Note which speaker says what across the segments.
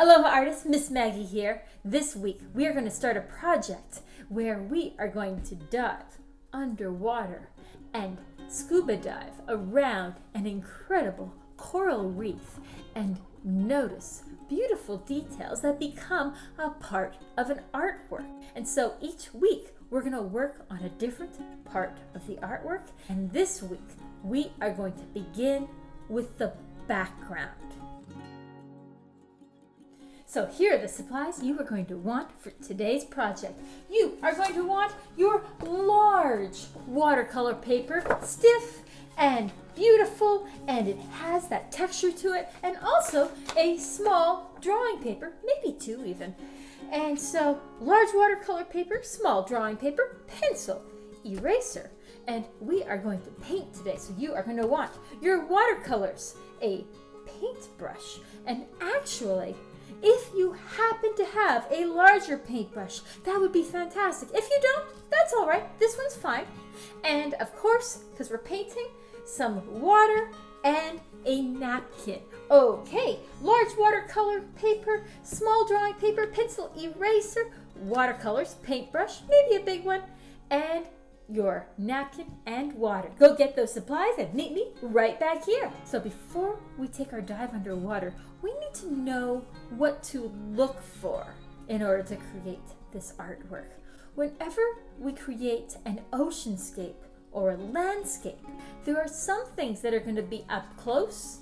Speaker 1: Aloha artist, Miss Maggie here. This week we are going to start a project where we are going to dive underwater and scuba dive around an incredible coral reef and notice beautiful details that become a part of an artwork. And so each week we're going to work on a different part of the artwork, and this week we are going to begin with the background. So here are the supplies you are going to want for today's project. You are going to want your large watercolor paper, stiff and beautiful, and it has that texture to it, and also a small drawing paper, maybe two even. And so large watercolor paper, small drawing paper, pencil, eraser, and we are going to paint today. So you are going to want your watercolors, a paintbrush, and actually, if you happen to have a larger paintbrush, that would be fantastic. If you don't, that's all right. This one's fine. And of course, because we're painting, some water and a napkin. Okay, large watercolor paper, small drawing paper, pencil, eraser, watercolors, paintbrush, maybe a big one, and your napkin and water. Go get those supplies and meet me right back here. So before we take our dive underwater, we need to know what to look for in order to create this artwork. Whenever we create an oceanscape or a landscape, there are some things that are going to be up close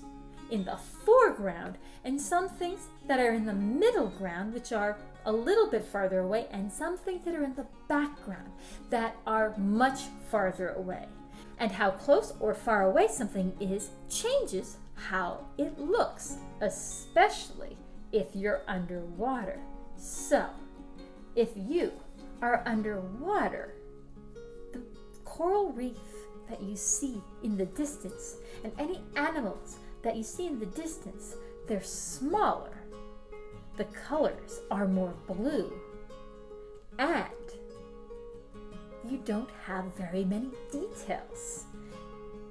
Speaker 1: in the foreground and some things that are in the middle ground, which are a little bit farther away, and some things that are in the background that are much farther away. And how close or far away something is changes how it looks, especially if you're underwater. So, if you are underwater, the coral reef that you see in the distance and any animals that you see in the distance, they're smaller. The colors are more blue, and you don't have very many details.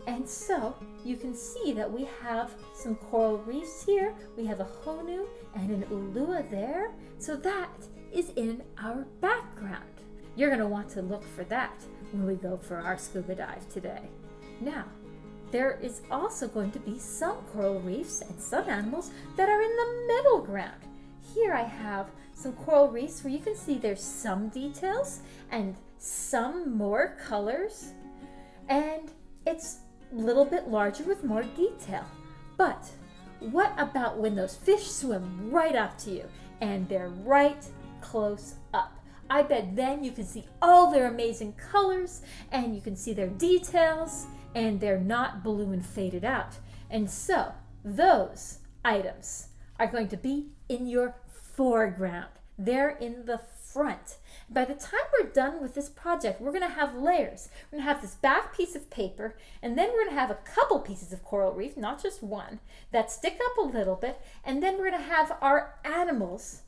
Speaker 1: And so you can see that we have some coral reefs here, we have a honu and an ulua there, so that is in our background. You're going to want to look for that when we go for our scuba dive today. Now, there is also going to be some coral reefs and some animals that are in the middle ground. Here I have some coral reefs where you can see there's some details and some more colors, and it's a little bit larger with more detail. But what about when those fish swim right up to you and they're right close up? I bet then you can see all their amazing colors and you can see their details, and they're not blue and faded out. And so those items are going to be in your foreground. They're in the front. By the time we're done with this project, we're going to have layers. We're going to have this back piece of paper, and then we're going to have a couple pieces of coral reef, not just one, that stick up a little bit, and then we're going to have our animals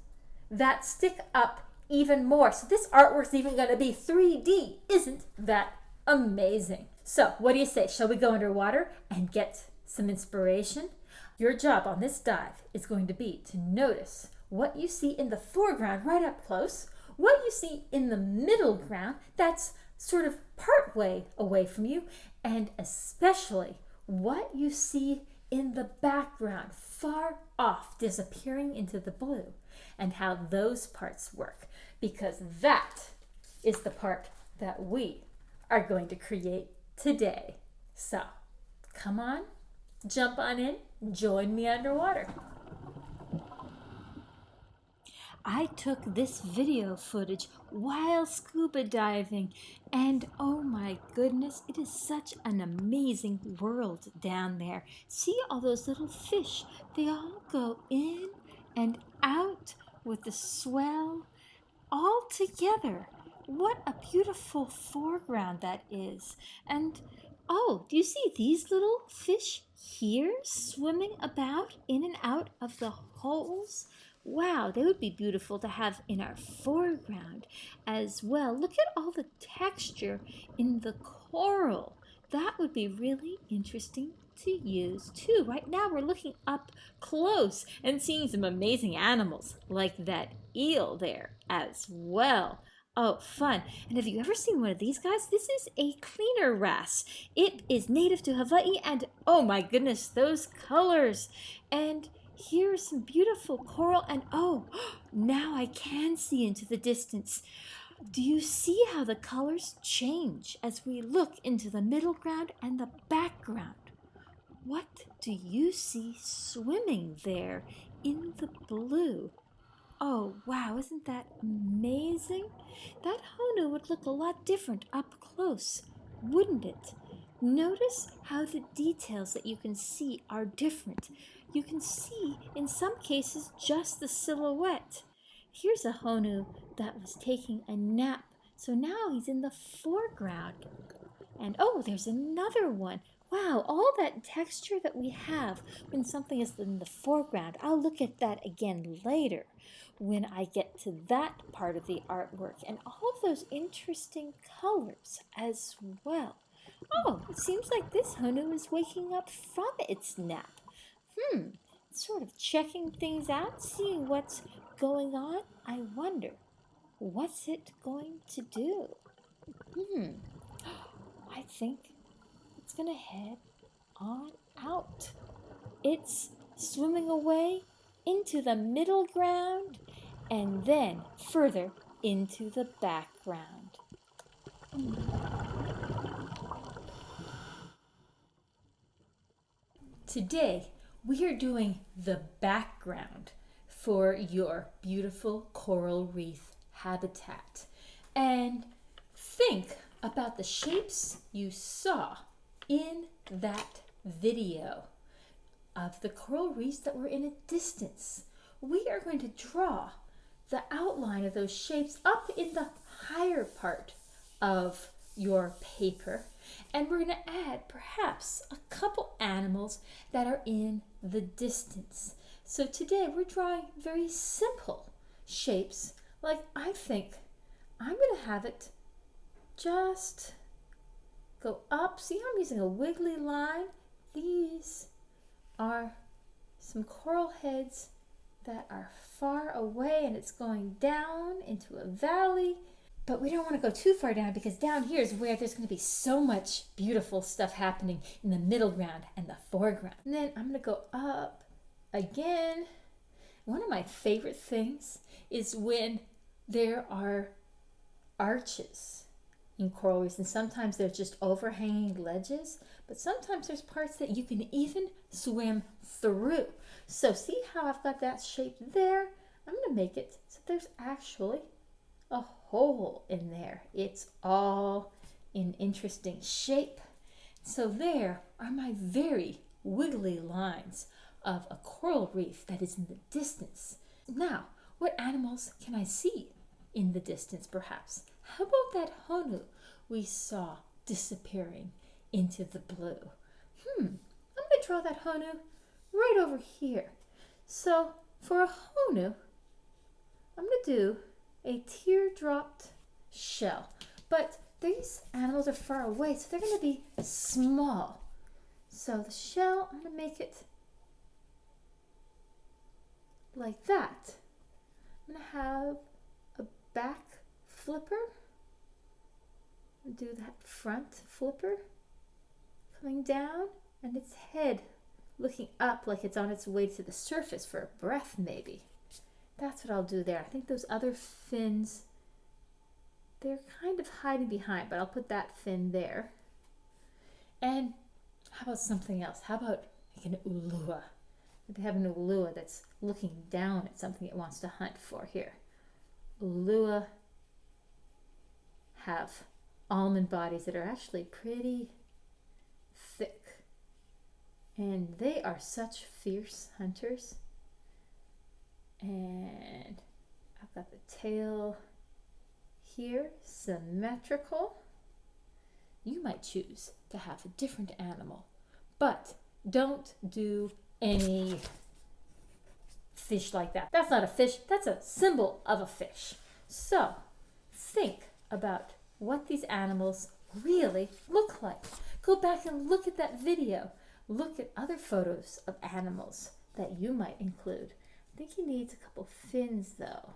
Speaker 1: that stick up even more. So this artwork's even going to be 3D. Isn't that amazing? So what do you say? Shall we go underwater and get some inspiration? Your job on this dive is going to be to notice what you see in the foreground right up close, what you see in the middle ground that's sort of part way away from you, and especially what you see in the background far off disappearing into the blue, and how those parts work, because that is the part that we are going to create today. So come on, jump on in, join me underwater. I took this video footage while scuba diving, and oh my goodness, it is such an amazing world down there. See all those little fish? They all go in and out with the swell all together. What a beautiful foreground that is. And oh, do you see these little fish here swimming about in and out of the holes? Wow, they would be beautiful to have in our foreground as well. Look at all the texture in the coral. That would be really interesting to use too. Right now we're looking up close and seeing some amazing animals like that eel there as well. Oh, fun. And have you ever seen one of these guys? This is a cleaner wrasse. It is native to Hawaii, and oh my goodness, those colors. And here's some beautiful coral, and oh, now I can see into the distance. Do you see how the colors change as we look into the middle ground and the background? What do you see swimming there in the blue? Oh, wow, isn't that amazing? That Honu would look a lot different up close, wouldn't it? Notice how the details that you can see are different. You can see, in some cases, just the silhouette. Here's a Honu that was taking a nap, so now he's in the foreground. And oh, there's another one. Wow, all that texture that we have when something is in the foreground. I'll look at that again later when I get to that part of the artwork, and all of those interesting colors as well. Oh, it seems like this Honu is waking up from its nap. Sort of checking things out, seeing what's going on. I wonder, what's it going to do? I think it's gonna head on out. It's swimming away into the middle ground and then further into the background. Today, we are doing the background for your beautiful coral reef habitat. And think about the shapes you saw in that video of the coral reefs that were in a distance. We are going to draw the outline of those shapes up in the higher part of your paper, and we're going to add perhaps a couple animals that are in the distance. So today we're drawing very simple shapes, like I think I'm going to have it just go up. See how I'm using a wiggly line? These are some coral heads that are far away, and it's going down into a valley. But we don't want to go too far down, because down here is where there's going to be so much beautiful stuff happening in the middle ground and the foreground. And then I'm going to go up again. One of my favorite things is when there are arches in coral reefs, and sometimes they're just overhanging ledges, but sometimes there's parts that you can even swim through. So see how I've got that shape there? I'm going to make it so there's actually a hole in there. It's all in interesting shape. So there are my very wiggly lines of a coral reef that is in the distance. Now, what animals can I see in the distance perhaps? How about that Honu we saw disappearing into the blue? I'm going to draw that Honu right over here. So for a Honu, I'm going to do a teardropped shell. But these animals are far away, so they're going to be small. So the shell, I'm going to make it like that. I'm going to have a back flipper. Do that front flipper coming down, and its head looking up like it's on its way to the surface for a breath maybe. That's what I'll do there. I think those other fins, they're kind of hiding behind, but I'll put that fin there. And how about something else? How about like an ulua? They have an ulua that's looking down at something it wants to hunt for here. Ulua have almond bodies that are actually pretty thick. And they are such fierce hunters. And I've got the tail here, symmetrical. You might choose to have a different animal, but don't do any fish like that. That's not a fish, that's a symbol of a fish. So think about what these animals really look like. Go back and look at that video look at other photos of animals that you might include. I think he needs a couple fins though.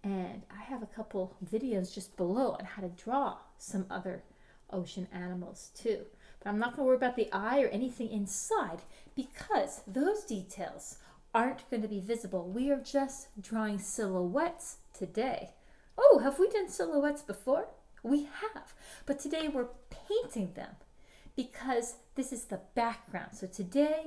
Speaker 1: And I have a couple videos just below on how to draw some other ocean animals too. But I'm not going to worry about the eye or anything inside because those details aren't going to be visible. We are just drawing silhouettes today. Oh, have we done silhouettes before? We have, but today we're painting them because this is the background. So today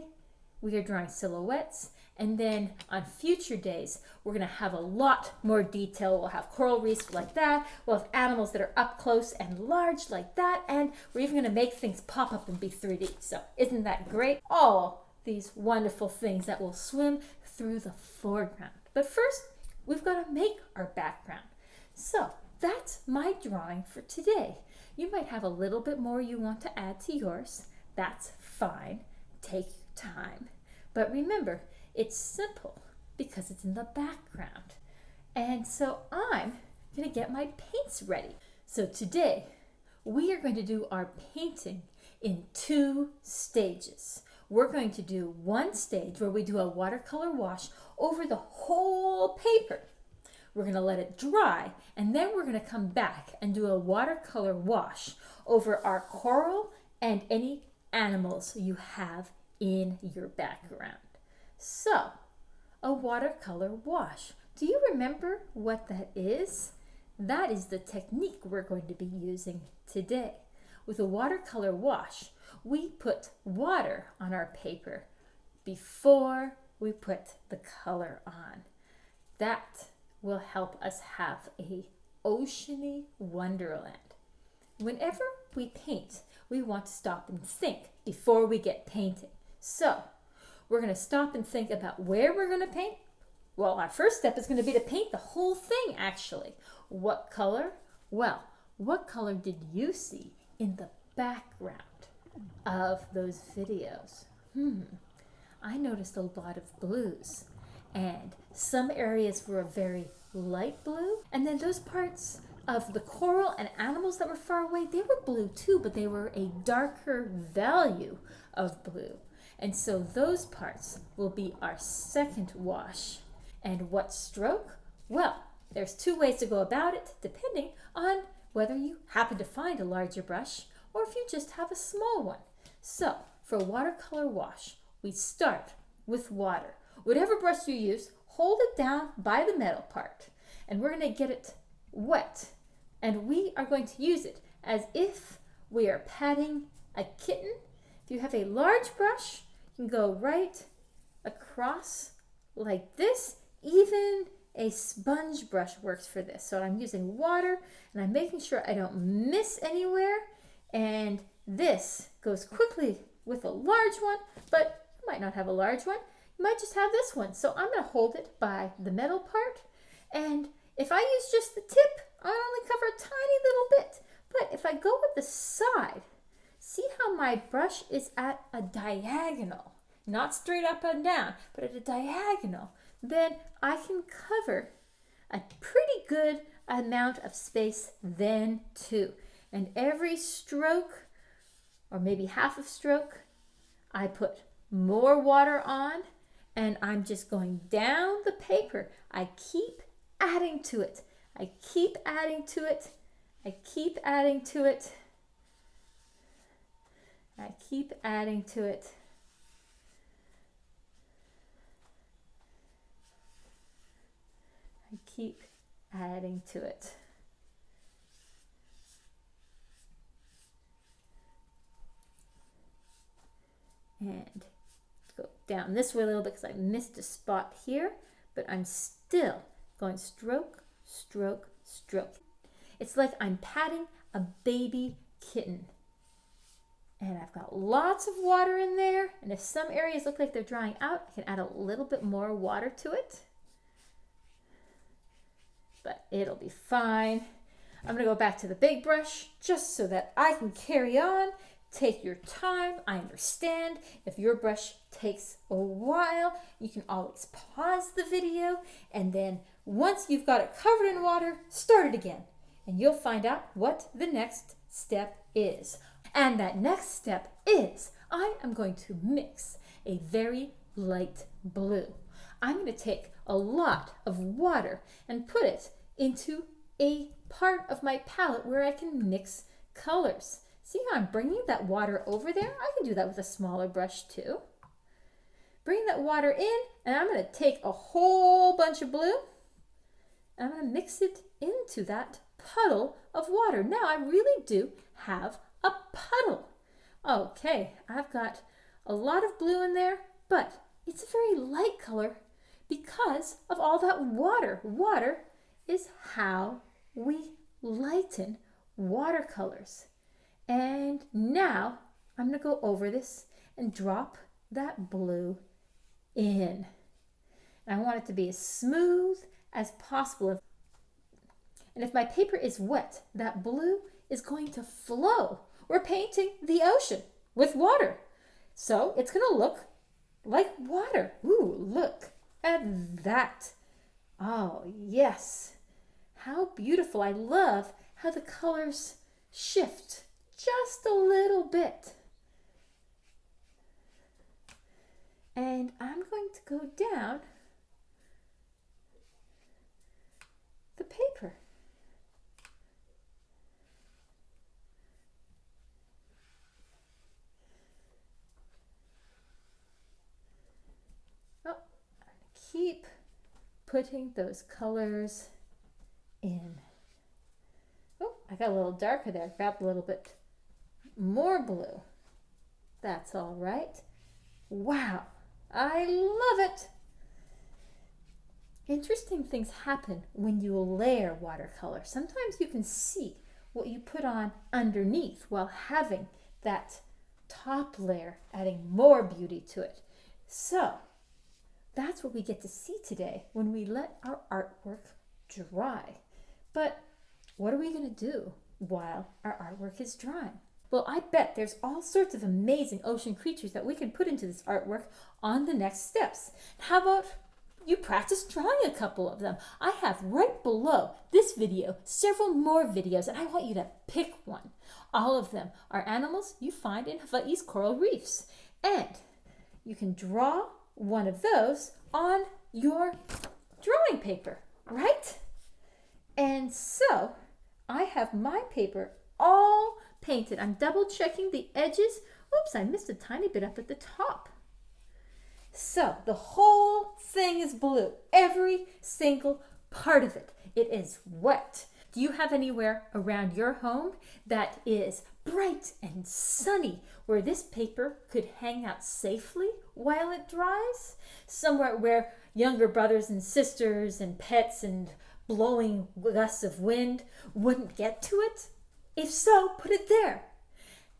Speaker 1: we are drawing silhouettes, and then on future days we're going to have a lot more detail. We'll have coral reefs like that, we'll have animals that are up close and large like that, and we're even going to make things pop up and be 3D. So isn't that great? All these wonderful things that will swim through the foreground. But first we've got to make our background. So that's my drawing for today. You might have a little bit more you want to add to yours. That's fine. Take your time. But remember, it's simple because it's in the background. And so I'm going to get my paints ready. So today we are going to do our painting in 2 stages. We're going to do one stage where we do a watercolor wash over the whole paper. We're going to let it dry, and then we're going to come back and do a watercolor wash over our coral and any animals you have in your background. So, a watercolor wash. Do you remember what that is? That is the technique we're going to be using today. With a watercolor wash, we put water on our paper before we put the color on. That will help us have a oceany wonderland. Whenever we paint, we want to stop and think before we get painting. So we're going to stop and think about where we're going to paint. Well, our first step is going to be to paint the whole thing actually. What color? Well, what color did you see in the background of those videos? I noticed a lot of blues, and some areas were a very light blue, and then those parts of the coral and animals that were far away, they were blue too, but they were a darker value of blue. And so those parts will be our second wash. And what stroke? Well, there's 2 ways to go about it, depending on whether you happen to find a larger brush or if you just have a small one. So for watercolor wash, we start with water. Whatever brush you use, hold it down by the metal part, and we're going to get it wet, and we are going to use it as if we are patting a kitten. If you have a large brush, you can go right across like this. Even a sponge brush works for this. So I'm using water, and I'm making sure I don't miss anywhere, and this goes quickly with a large one, but you might not have a large one. You might just have this one. So I'm going to hold it by the metal part, and if I use just the tip, I'll only cover a tiny little bit. But if I go with the side, see how my brush is at a diagonal, not straight up and down, but at a diagonal, then I can cover a pretty good amount of space then too. And every stroke, or maybe half a stroke, I put more water on, and I'm just going down the paper. I keep adding to it. I keep adding to it. I keep adding to it. I keep adding to it. I keep adding to it. And go down this way a little bit because I missed a spot here, but I'm still going stroke, stroke, stroke. It's like I'm patting a baby kitten. And I've got lots of water in there, and if some areas look like they're drying out, I can add a little bit more water to it. But it'll be fine. I'm going to go back to the big brush just so that I can carry on. Take your time. I understand if your brush takes a while, you can always pause the video, and then once you've got it covered in water, start it again, and you'll find out what the next step is. And that next step is I am going to mix a very light blue. I'm going to take a lot of water and put it into a part of my palette where I can mix colors. See how I'm bringing that water over there? I can do that with a smaller brush too. Bring that water in, and I'm going to take a whole bunch of blue and I'm going to mix it into that puddle of water. Now I really do have a puddle. Okay, I've got a lot of blue in there, but it's a very light color because of all that water. Water is how we lighten watercolors. And now I'm going to go over this and drop that blue in. And I want it to be as smooth as possible. And if my paper is wet, that blue is going to flow. We're painting the ocean with water. So it's going to look like water. Ooh, look at that. Oh, yes. How beautiful. I love how the colors shift just a little bit. And I'm going to go down the paper. Oh, keep putting those colors in. Oh, I got a little darker there. Grab a little bit more blue. That's all right. Wow, I love it. Interesting things happen when you layer watercolor. Sometimes you can see what you put on underneath while having that top layer adding more beauty to it. So that's what we get to see today when we let our artwork dry. But what are we going to do while our artwork is drying? Well, I bet there's all sorts of amazing ocean creatures that we can put into this artwork on the next steps. How about you practice drawing a couple of them? I have right below this video several more videos, and I want you to pick one. All of them are animals you find in Hawaii's coral reefs. And you can draw one of those on your drawing paper, right? And so I have my paper all painted. I'm double checking the edges. Oops, I missed a tiny bit up at the top. So the whole thing is blue. Every single part of it. It is wet. Do you have anywhere around your home that is bright and sunny where this paper could hang out safely while it dries? Somewhere where younger brothers and sisters and pets and blowing gusts of wind wouldn't get to it? If so, put it there.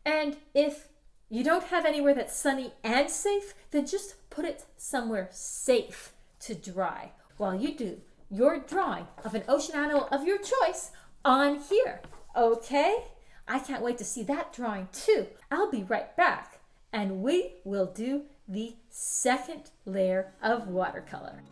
Speaker 1: And if you don't have anywhere that's sunny and safe, then just put it somewhere safe to dry while you do your drawing of an ocean animal of your choice on here. Okay? I can't wait to see that drawing too. I'll be right back and we will do the second layer of watercolor.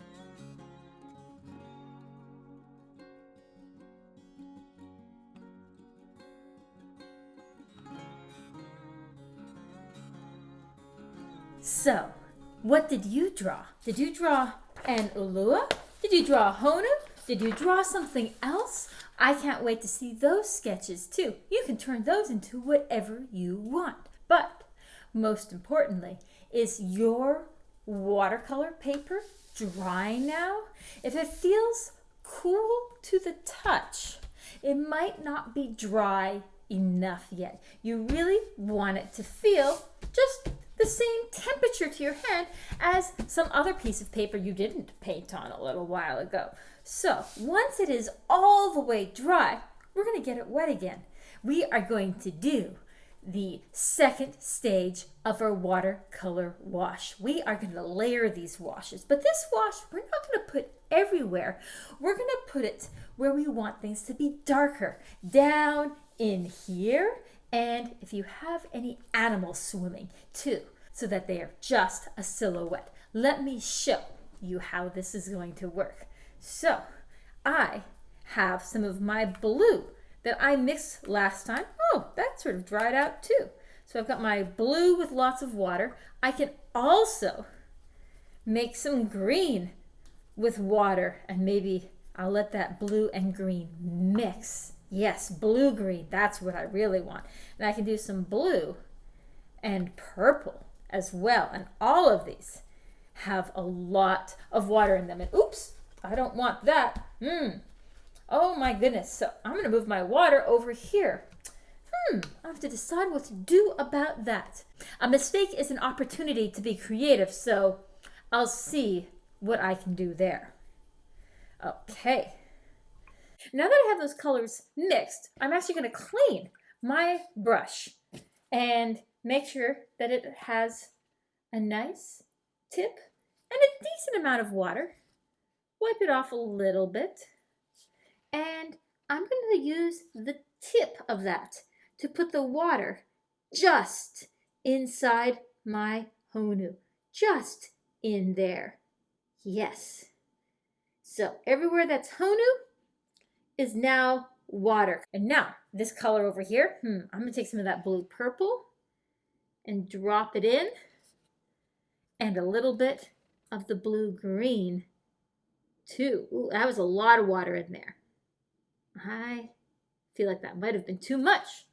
Speaker 1: So, what did you draw? Did you draw an ulua? Did you draw a honu? Did you draw something else? I can't wait to see those sketches too. You can turn those into whatever you want. But most importantly, is your watercolor paper dry now? If it feels cool to the touch, it might not be dry enough yet. You really want it to feel just the same temperature to your hand as some other piece of paper you didn't paint on a little while ago. So once it is all the way dry, we're going to get it wet again. We are going to do the second stage of our watercolor wash. We are going to layer these washes, but this wash we're not going to put everywhere. We're going to put it where we want things to be darker, down in here. And if you have any animals swimming too, so that they are just a silhouette. Let me show you how this is going to work. So I have some of my blue that I mixed last time. Oh, that sort of dried out too. So I've got my blue with lots of water. I can also make some green with water, and maybe I'll let that blue and green mix. Yes, blue-green, that's what I really want. And I can do some blue and purple as well. And all of these have a lot of water in them. And oops, I don't want that. Oh my goodness. So I'm going to move my water over here. I have to decide what to do about that. A mistake is an opportunity to be creative, so I'll see what I can do there. Okay. Now that I have those colors mixed, I'm actually going to clean my brush and make sure that it has a nice tip and a decent amount of water. Wipe it off a little bit. And I'm going to use the tip of that to put the water just inside my honu. Just in there. Yes. So everywhere that's honu is now water. And now this color over here, I'm going to take some of that blue purple and drop it in, and a little bit of the blue green too. Ooh, that was a lot of water in there. I feel like that might have been too much.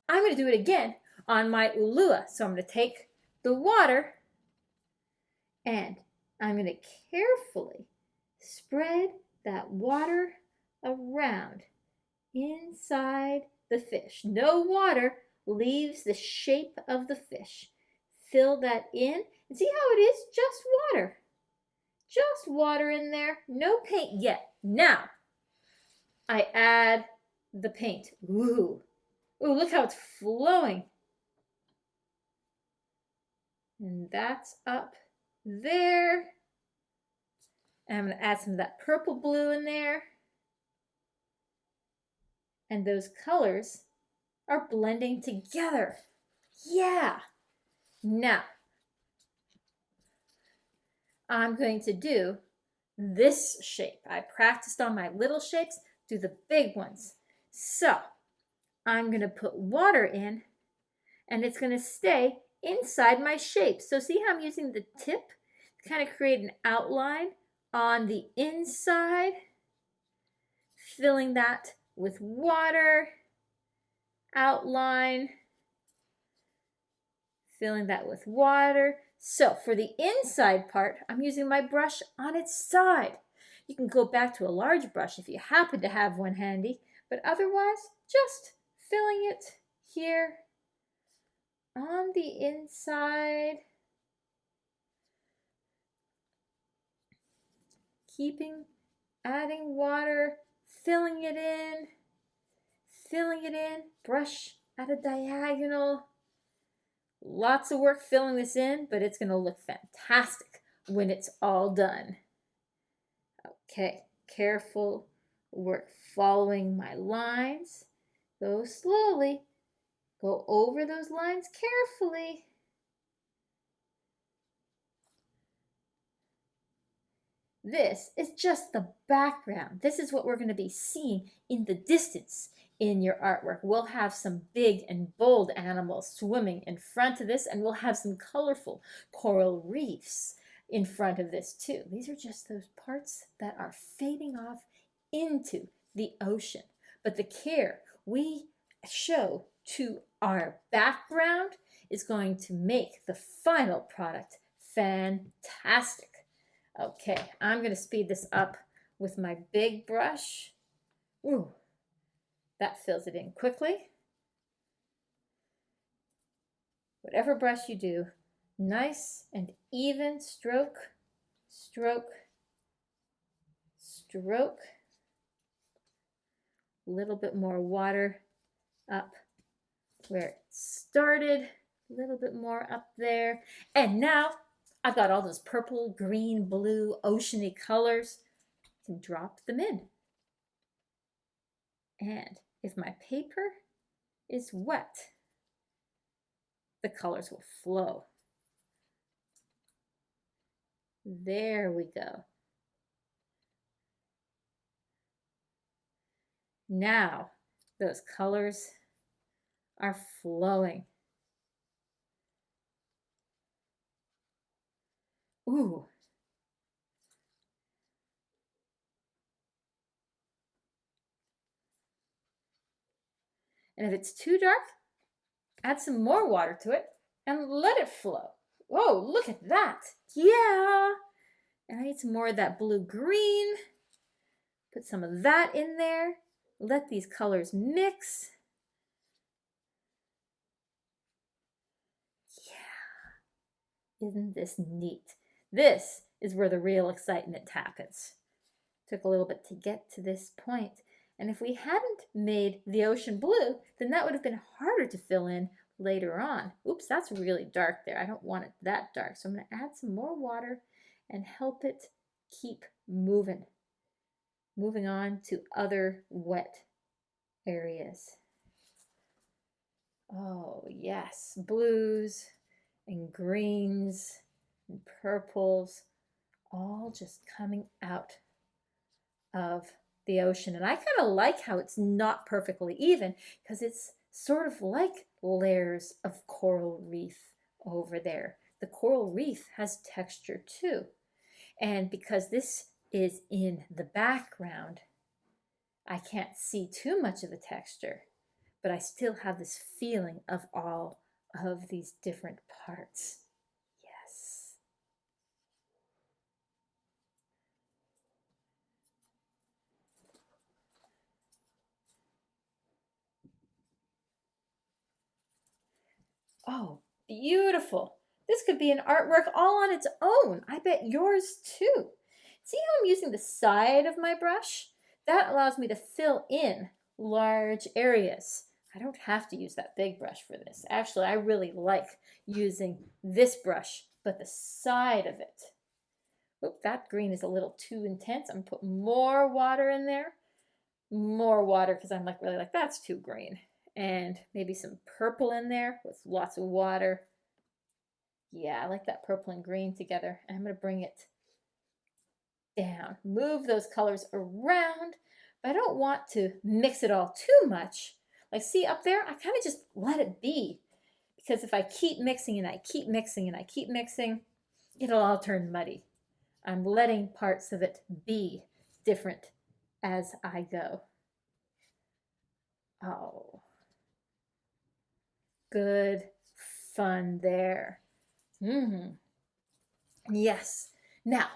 Speaker 1: I'm going to do it again on my ulua. So I'm going to take the water and I'm going to carefully spread that water around inside the fish. No water leaves the shape of the fish. Fill that in and see how it is? Just water. Just water in there. No paint yet. Now, I add the paint. Ooh, look how it's flowing. And that's up there. And I'm going to add some of that purple blue in there. And those colors are blending together. Yeah. Now, I'm going to do this shape. I practiced on my little shapes, do the big ones. So, I'm going to put water in, and it's going to stay inside my shape. So see how I'm using the tip to kind of create an outline on the inside, filling that with water, outline, filling that with water. So for the inside part, I'm using my brush on its side. You can go back to a large brush if you happen to have one handy, but otherwise, just filling it here on the inside. Adding water, filling it in, brush at a diagonal. Lots of work filling this in, but it's going to look fantastic when it's all done. Okay, careful work following my lines. Go slowly. Go over those lines carefully. This is just the background. This is what we're going to be seeing in the distance in your artwork. We'll have some big and bold animals swimming in front of this, and we'll have some colorful coral reefs in front of this too. These are just those parts that are fading off into the ocean. But the care we show to our background is going to make the final product fantastic. Okay, I'm going to speed this up with my big brush. Ooh, that fills it in quickly. Whatever brush you do, nice and even stroke, stroke, stroke. A little bit more water up where it started, a little bit more up there. And now I've got all those purple, green, blue, oceany colors. I can drop them in. And if my paper is wet, the colors will flow. There we go. Now, Those colors are flowing. Ooh. And if it's too dark, add some more water to it and let it flow. Whoa, look at that. Yeah. And I need some more of that blue-green. Put some of that in there. Let these colors mix. Yeah. Isn't this neat? This is where the real excitement happens. Took a little bit to get to this point. And if we hadn't made the ocean blue, then that would have been harder to fill in later on. Oops, that's really dark there. I don't want it that dark. So I'm going to add some more water and help it keep moving. Moving on to other wet areas. Oh, yes, blues and greens and purples, all just coming out of the ocean. And I kind of like how it's not perfectly even, because it's sort of like layers of coral reef over there. The coral reef has texture too. And because this is in the background, I can't see too much of the texture, but I still have this feeling of all of these different parts. Yes. Oh, beautiful. This could be an artwork all on its own. I bet yours too. See how I'm using the side of my brush? That allows me to fill in large areas. I don't have to use that big brush for this. Actually, I really like using this brush, but the side of it. Oop, that green is a little too intense. I'm gonna put more water in there. More water, because I'm really like, that's too green. And maybe some purple in there with lots of water. Yeah, I like that purple and green together. And I'm going to bring it down. Move those colors around. But I don't want to mix it all too much. Like, see up there? I kind of just let it be. Because if I keep mixing and I keep mixing and I keep mixing, it'll all turn muddy. I'm letting parts of it be different as I go. Oh. Good fun there. Yes. Now,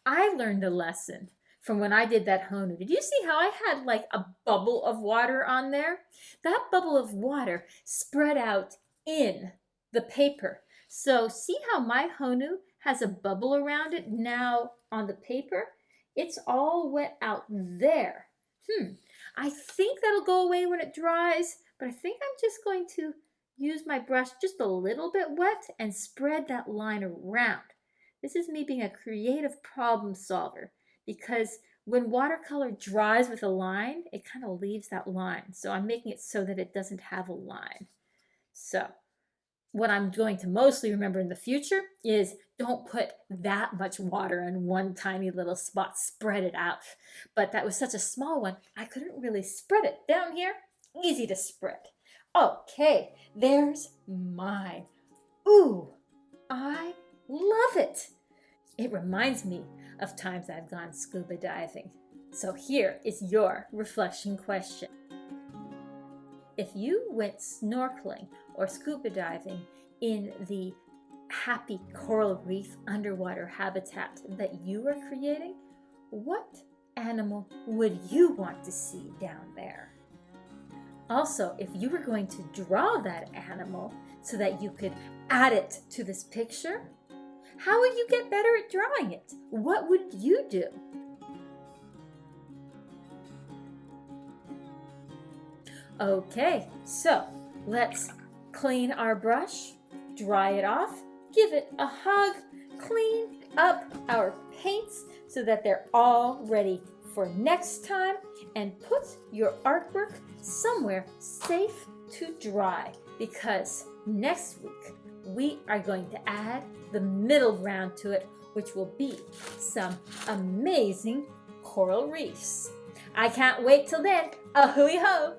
Speaker 1: I learned a lesson from when I did that Honu. Did you see how I had like a bubble of water on there? That bubble of water spread out in the paper. So see how my Honu has a bubble around it now on the paper? It's all wet out there. I think that'll go away when it dries, but I think I'm just going to use my brush just a little bit wet and spread that line around. This is me being a creative problem solver, because when watercolor dries with a line, it kind of leaves that line. So I'm making it so that it doesn't have a line. So what I'm going to mostly remember in the future is don't put that much water in one tiny little spot. Spread it out. But that was such a small one, I couldn't really spread it. Down here, easy to spread. Okay, there's mine. Ooh, I love it. It reminds me of times I've gone scuba diving. So here is your reflection question. If you went snorkeling or scuba diving in the happy coral reef underwater habitat that you are creating, what animal would you want to see down there? Also, if you were going to draw that animal so that you could add it to this picture, how would you get better at drawing it? What would you do? Okay, so let's clean our brush, dry it off, give it a hug, clean up our paints so that they're all ready for next time, and put your artwork somewhere safe to dry, because next week we are going to add the middle ground to it, which will be some amazing coral reefs. I can't wait till then. Ahui ho!